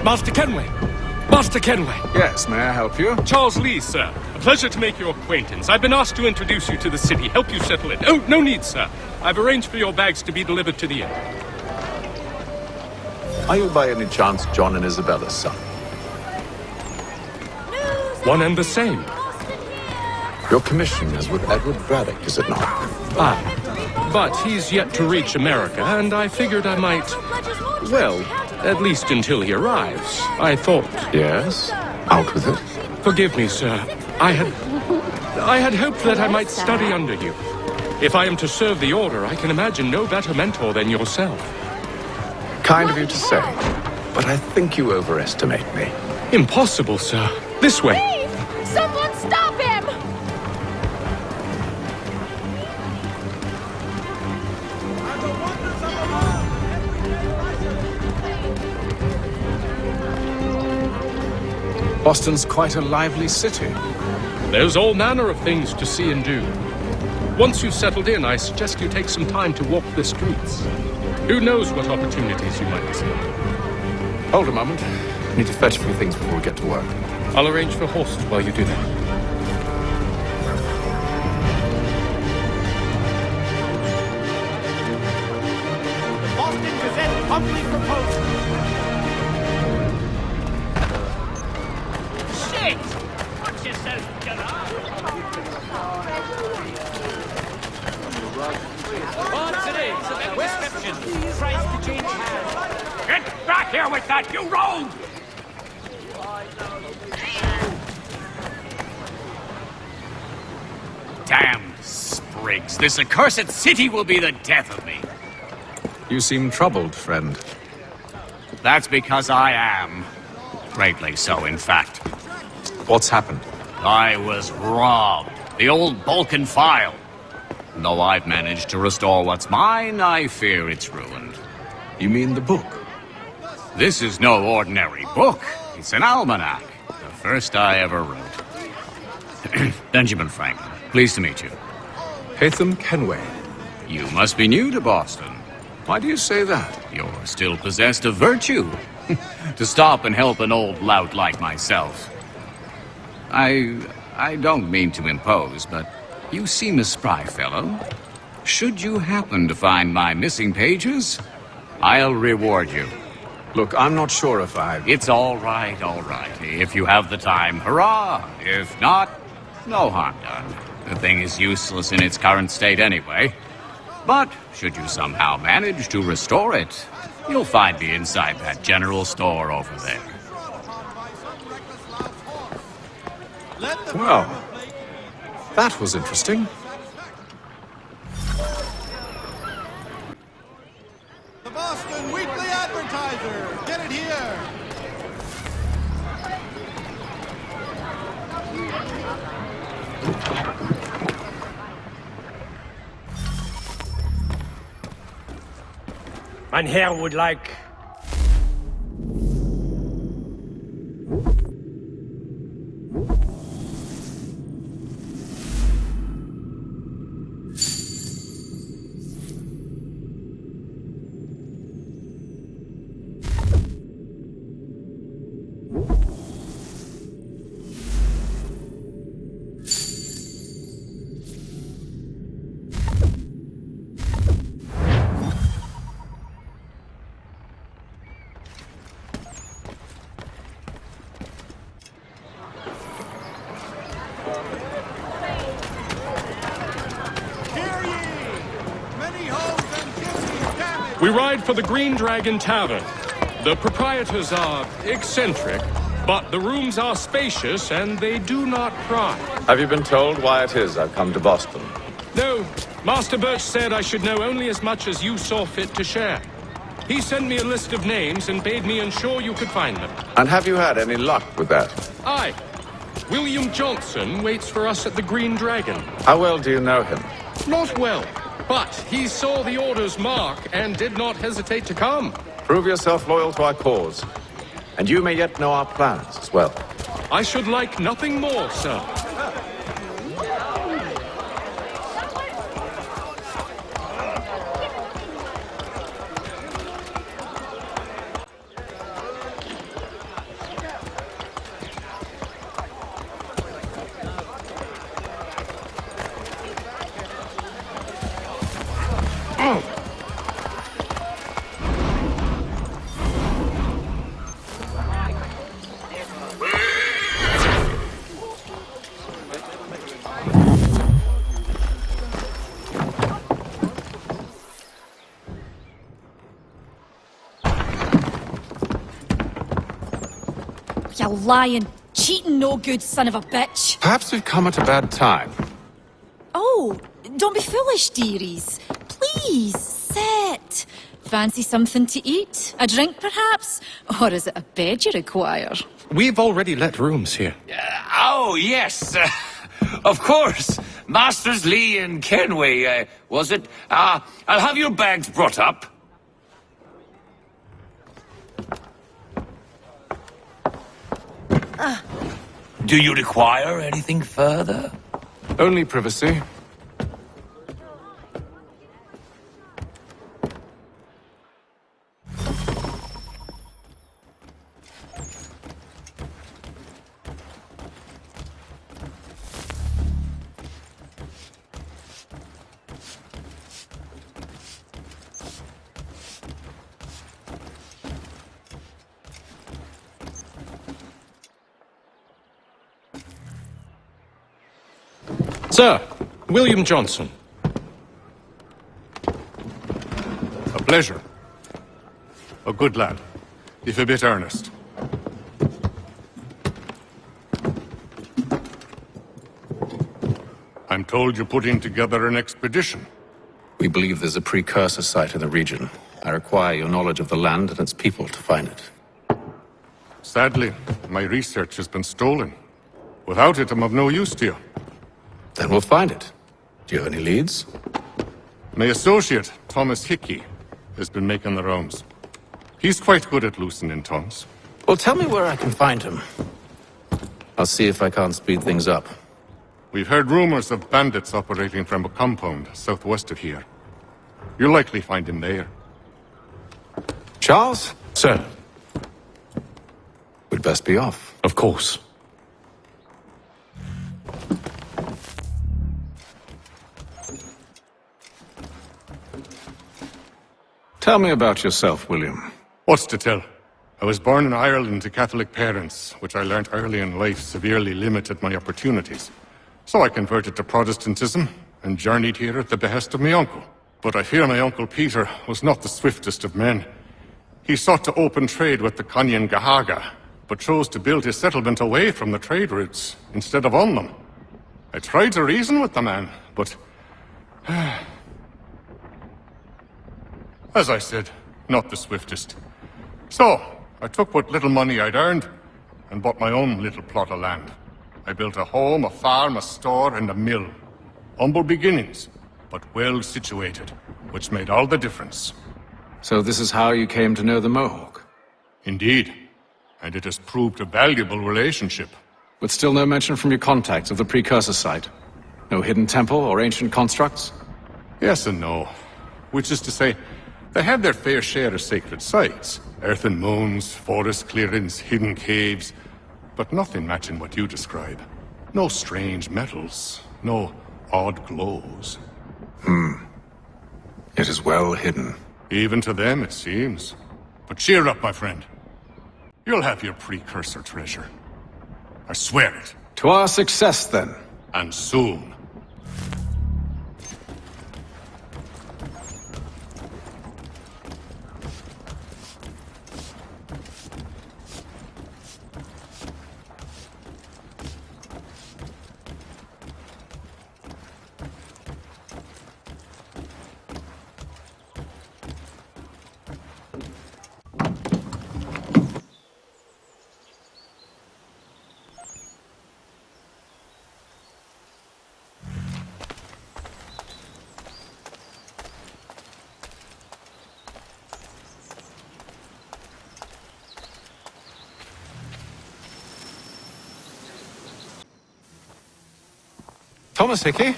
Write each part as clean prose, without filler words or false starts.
Master Kenway! Master Kenway! Yes, may I help you? Charles Lee, sir. A pleasure to make your acquaintance. I've been asked to introduce you to the city, help you settle in. Oh, no need, sir. I've arranged for your bags to be delivered to the inn. Are you by any chance John and Isabella's son? One and the same. Your commission is with Edward Braddock, is it not? Ah, but he's yet to reach America, and I figured I might... Well, at least until he arrives, I thought. Yes? Out with it. Forgive me, sir. I had hoped that I might study under you. If I am to serve the Order, I can imagine no better mentor than yourself. Kind of you to say, but I think you overestimate me. Impossible, sir. This way. Steve! Someone stop him! Boston's quite a lively city. There's all manner of things to see and do. Once you've settled in, I suggest you take some time to walk the streets. Who knows what opportunities you might see. Hold a moment. I need to fetch a few things before we get to work. I'll arrange for horses while you do that. The Boston Gazette humbly proposes. Shit! Watch yourself, Gerard. Reception tries to change hands. Get back here with that, you rogue! Damn sprigs. This accursed city will be the death of me. You seem troubled, friend. That's because I am. Greatly so, in fact. What's happened? I was robbed. The old Balkan file. Though I've managed to restore what's mine, I fear it's ruined. You mean the book? This is no ordinary book. It's an almanac. The first I ever wrote. Benjamin Franklin, pleased to meet you. Haytham Kenway. You must be new to Boston. Why do you say that? You're still possessed of virtue. To stop and help an old lout like myself. I don't mean to impose, but you seem a spry fellow. Should you happen to find my missing pages, I'll reward you. Look, I'm not sure if I... It's all right, all right. If you have the time, hurrah! If not, no harm done. The thing is useless in its current state anyway. But should you somehow manage to restore it, you'll find me inside that general store over there. Well, that was interesting. The Boston Weekly Advertiser! Get it here! Mein Herr would like... We ride for the Green Dragon Tavern. The proprietors are eccentric, but the rooms are spacious and they do not pry. Have you been told why it is I've come to Boston? No, Master Birch said I should know only as much as you saw fit to share. He sent me a list of names and bade me ensure you could find them. And have you had any luck with that? Aye. William Johnson waits for us at the Green Dragon. How well do you know him? Not well, but he saw the Order's mark and did not hesitate to come. Prove yourself loyal to our cause, and you may yet know our plans as well. I should like nothing more, sir. You lying, cheating, no good son of a bitch. Perhaps we've come at a bad time. Oh, don't be foolish, dearies. Please, sit. Fancy something to eat? A drink, perhaps? Or is it a bed you require? We've already let rooms here. Oh, yes. Of course. Masters Lee and Kenway, was it? I'll have your bags brought up. Do you require anything further? Only privacy. Sir, William Johnson. A pleasure. A good lad, if a bit earnest. I'm told you're putting together an expedition. We believe there's a precursor site in the region. I require your knowledge of the land and its people to find it. Sadly, my research has been stolen. Without it, I'm of no use to you. Then we'll find it. Do you have any leads? My associate, Thomas Hickey, has been making the rounds. He's quite good at loosening tongues. Well, tell me where I can find him. I'll see if I can't speed things up. We've heard rumors of bandits operating from a compound southwest of here. You'll likely find him there. Charles? Sir, We'd best be off. of course. Tell me about yourself, William. What's to tell? I was born in Ireland to Catholic parents, which I learnt early in life severely limited my opportunities. So I converted to Protestantism and journeyed here at the behest of my uncle. But I fear my uncle Peter was not the swiftest of men. He sought to open trade with the Conyan Gahaga, but chose to build his settlement away from the trade routes instead of on them. I tried to reason with the man, but... as I said, not the swiftest. So, I took what little money I'd earned and bought my own little plot of land. I built a home, a farm, a store, and a mill. Humble beginnings, but well situated, which made all the difference. So this is how you came to know the Mohawk? Indeed, and it has proved a valuable relationship. But still no mention from your contacts of the precursor site? No hidden temple or ancient constructs? Yes and no. Which is to say, they have their fair share of sacred sites. Earthen mounds, forest clearings, hidden caves. But nothing matching what you describe. No strange metals, no odd glows. It is well hidden. Even to them, it seems. But cheer up, my friend. You'll have your precursor treasure. I swear it. To our success, then. And soon. Thomas Hickey?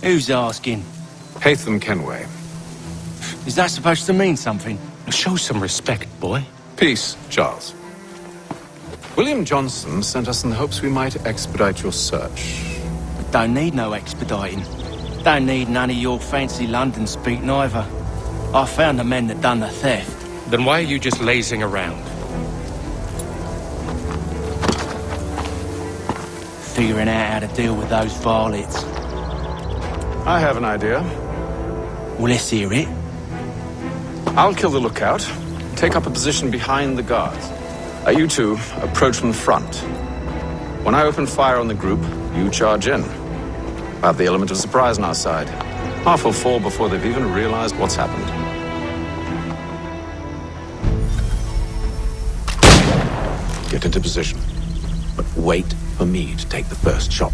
Who's asking? Haytham Kenway. Is that supposed to mean something? Show some respect, boy. Peace, Charles. William Johnson sent us in the hopes we might expedite your search. Don't need no expediting. Don't need none of your fancy London speak neither. I found the men that done the theft. Then why are you just lazing around? Figuring out how to deal with those varlets. I have an idea. Well, let's hear it. I'll kill the lookout, take up a position behind the guards. You two approach from the front. When I open fire on the group, you charge in. I have the element of surprise on our side. Half will fall before they've even realized what's happened. Get into position, but wait for me to take the first shot.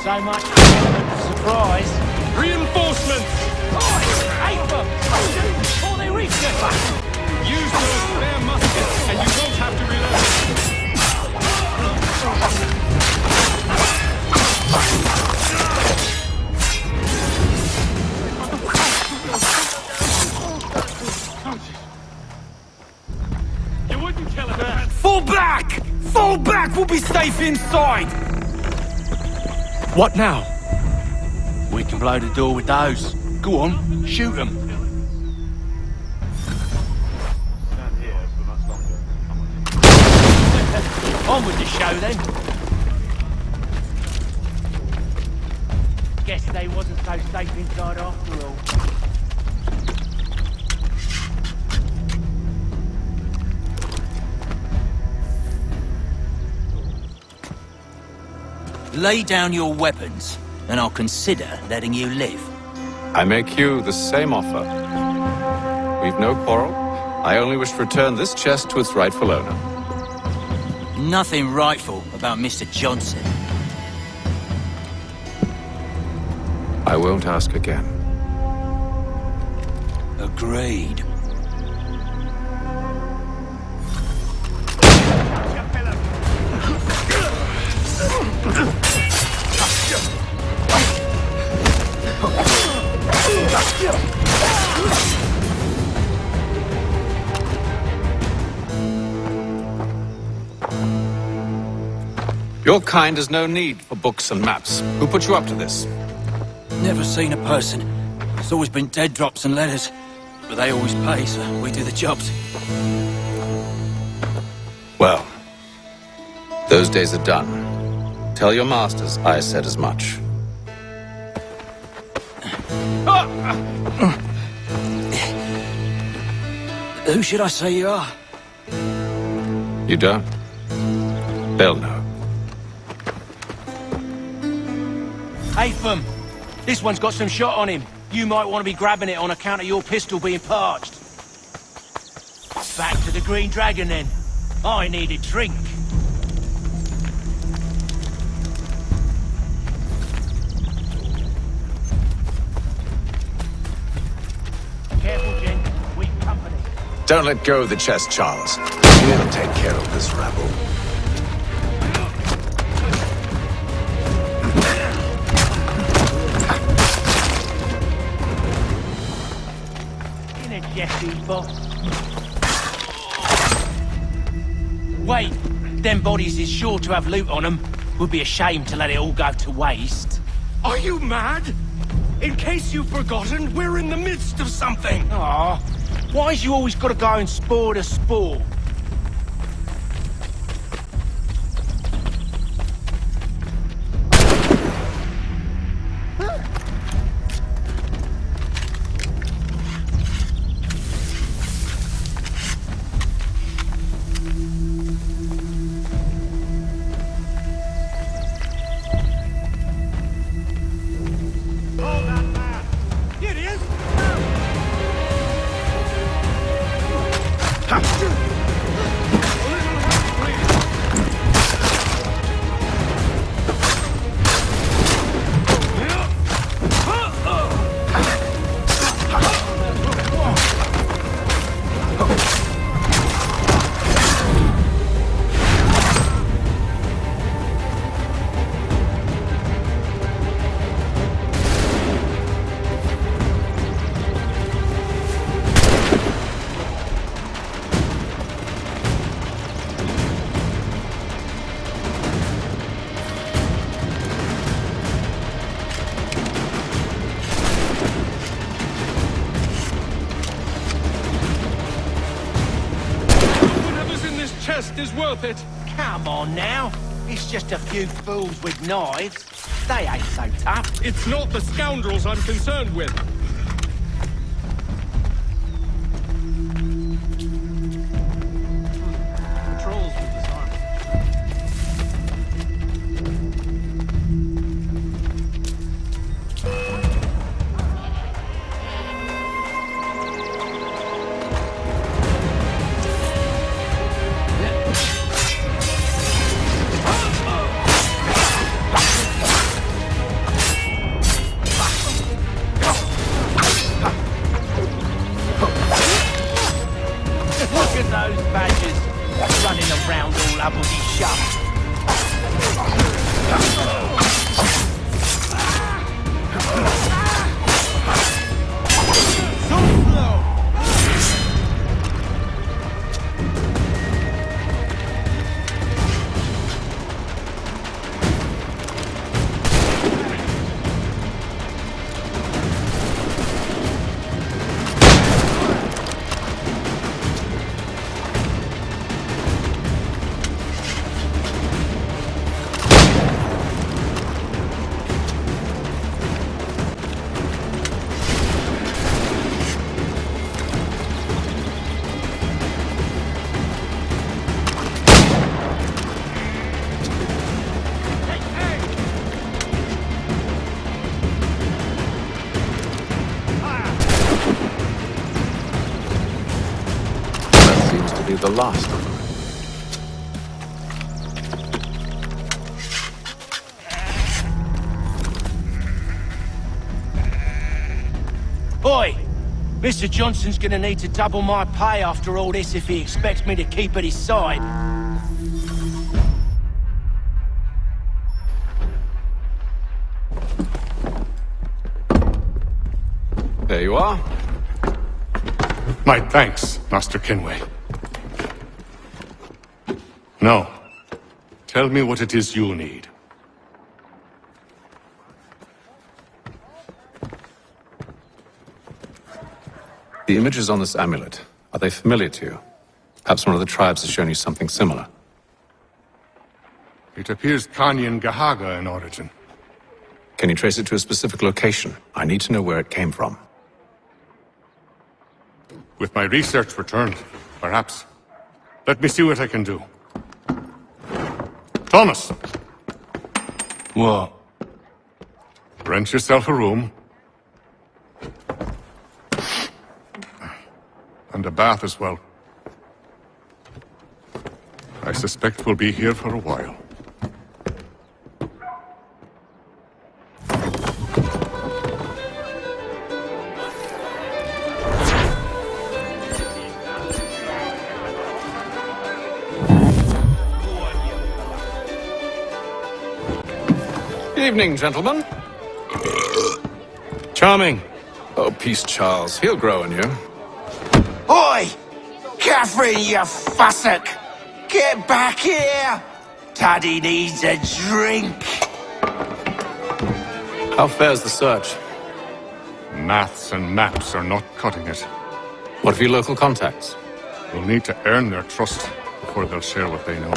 So much surprise. Reinforcements! Aim them! Before they reach us! Use those spare muskets, and you won't have to reload. You wouldn't kill him, man. Fall back! Fall back! We'll be safe inside! What now? We can blow the door with those. Go on, shoot them. On with the show then. Guess they wasn't so safe inside after all. Lay down your weapons, and I'll consider letting you live. I make you the same offer. We've no quarrel. I only wish to return this chest to its rightful owner. Nothing rightful about Mr. Johnson. I won't ask again. Agreed. Your kind has no need for books and maps. Who put you up to this? Never seen a person. It's always been dead drops and letters. But they always pay, so we do the jobs. Well, those days are done. Tell your masters I said as much. Who should I say you are? You don't? They'll know. Atham, this one's got some shot on him. You might want to be grabbing it on account of your pistol being parched. Back to the Green Dragon then. I need a drink. Careful, gent. We've company. Don't let go of the chest, Charles. We'll take care of this rabble. In a Jesse box. Wait, them bodies is sure to have loot on them. Would be a shame to let it all go to waste. Are you mad? In case you've forgotten, we're in the midst of something. Aw, why's you always gotta go and spore to spore? Here he is. is worth it. Come on now. It's just a few fools with knives. They ain't so tough. It's not the scoundrels I'm concerned with. Patrols with his army. Look at those badgers running around all uppity shut. Be the last of them. Oi! Mr. Johnson's gonna need to double my pay after all this if he expects me to keep at his side. There you are. My thanks, Master Kenway. Now, tell me what it is you need. The images on this amulet, are they familiar to you? Perhaps one of the tribes has shown you something similar. It appears Kanyan Gahaga in origin. Can you trace it to a specific location? I need to know where it came from. With my research returned, perhaps. Let me see what I can do. Thomas! What? Rent yourself a room. And a bath as well. I suspect we'll be here for a while. Evening, gentlemen. Charming. Oh, peace, Charles. He'll grow on you. Oi! Catherine, you fussock! Get back here! Taddy needs a drink! How fares the search? Maths and maps are not cutting it. What of your local contacts? We'll need to earn their trust before they'll share what they know.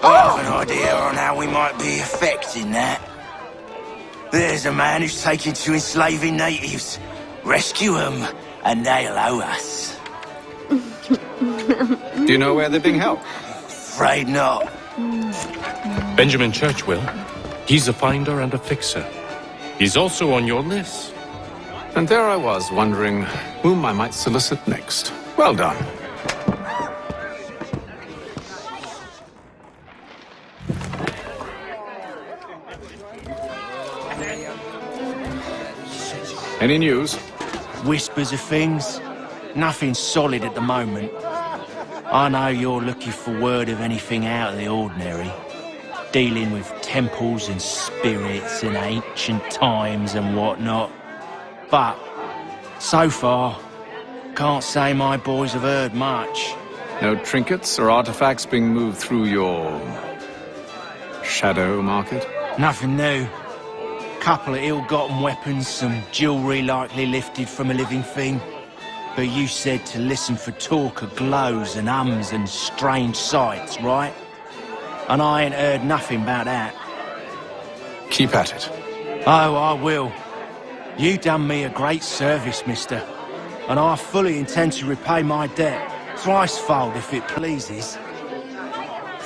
I have an idea on how we might be affecting that. There's a man who's taken to enslaving natives. Rescue them, and they'll owe us. Do you know where they're being held? Afraid not. Benjamin Churchwill. He's a finder and a fixer. He's also on your list. And there I was, wondering whom I might solicit next. Well done. Any news? Whispers of things. Nothing solid at the moment. I know you're looking for word of anything out of the ordinary. Dealing with temples and spirits and ancient times and whatnot. But, so far, can't say my boys have heard much. No trinkets or artifacts being moved through your shadow market? Nothing new. Couple of ill-gotten weapons, some jewellery likely lifted from a living thing. But you said to listen for talk of glows and ums and strange sights, right? And I ain't heard nothing about that. Keep at it. Oh, I will. You done me a great service, mister. And I fully intend to repay my debt. Thricefold, if it pleases.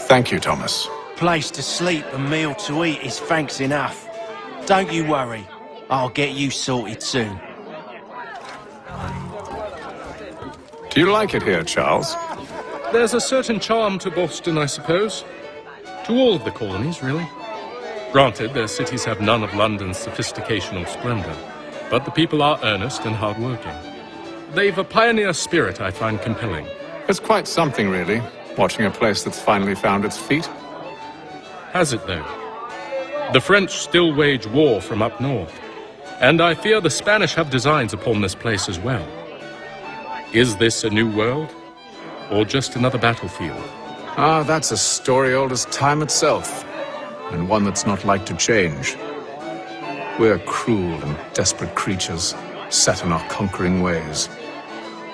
Thank you, Thomas. Place to sleep and meal to eat is thanks enough. Don't you worry. I'll get you sorted soon. Do you like it here, Charles? There's a certain charm to Boston, I suppose. To all of the colonies, really. Granted, their cities have none of London's sophistication or splendor, but the people are earnest and hard-working. They've a pioneer spirit I find compelling. It's quite something, really, watching a place that's finally found its feet. Has it, though? The French still wage war from up north, and I fear the Spanish have designs upon this place as well. Is this a new world, or just another battlefield? Ah, that's a story old as time itself, and one that's not like to change. We're cruel and desperate creatures, set in our conquering ways.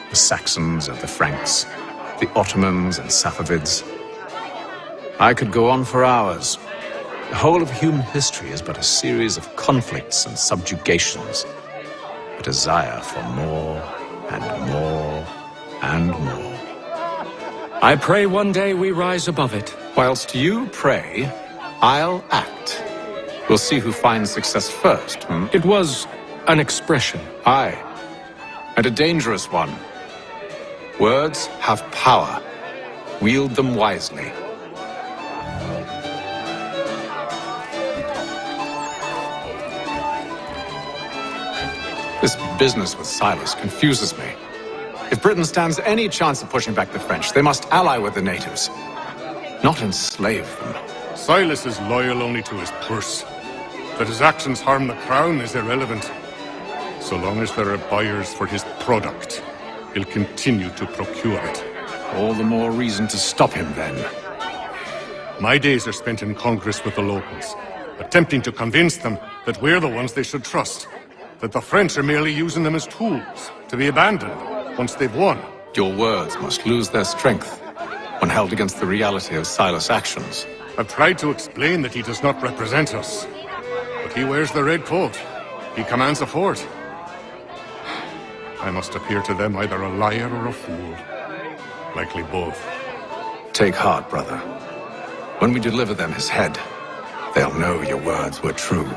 The Saxons and the Franks, the Ottomans and Safavids. I could go on for hours. The whole of human history is but a series of conflicts and subjugations, a desire for more and more and more. I pray one day we rise above it. Whilst you pray, I'll act. We'll see who finds success first, It was an expression. Aye, and a dangerous one. Words have power. Wield them wisely. This business with Silas confuses me. If Britain stands any chance of pushing back the French, they must ally with the natives, not enslave them. Silas is loyal only to his purse. That his actions harm the crown is irrelevant. So long as there are buyers for his product, he'll continue to procure it. All the more reason to stop him, then. My days are spent in Congress with the locals, attempting to convince them that we're the ones they should trust, that the French are merely using them as tools, to be abandoned once they've won. Your words must lose their strength when held against the reality of Silas' actions. I've tried to explain that he does not represent us, but he wears the red coat. He commands a fort. I must appear to them either a liar or a fool. Likely both. Take heart, brother. When we deliver them his head, they'll know your words were true.